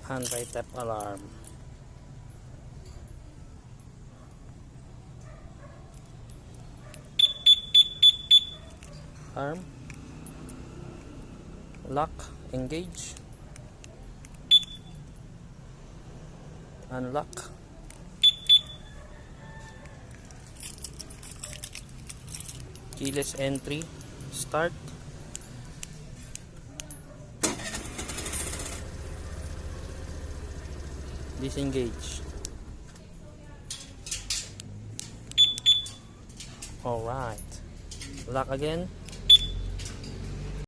Anti-theft alarm. Arm. Lock. Engage. Unlock. Keyless entry. Start. Disengage. Alright. Lock again.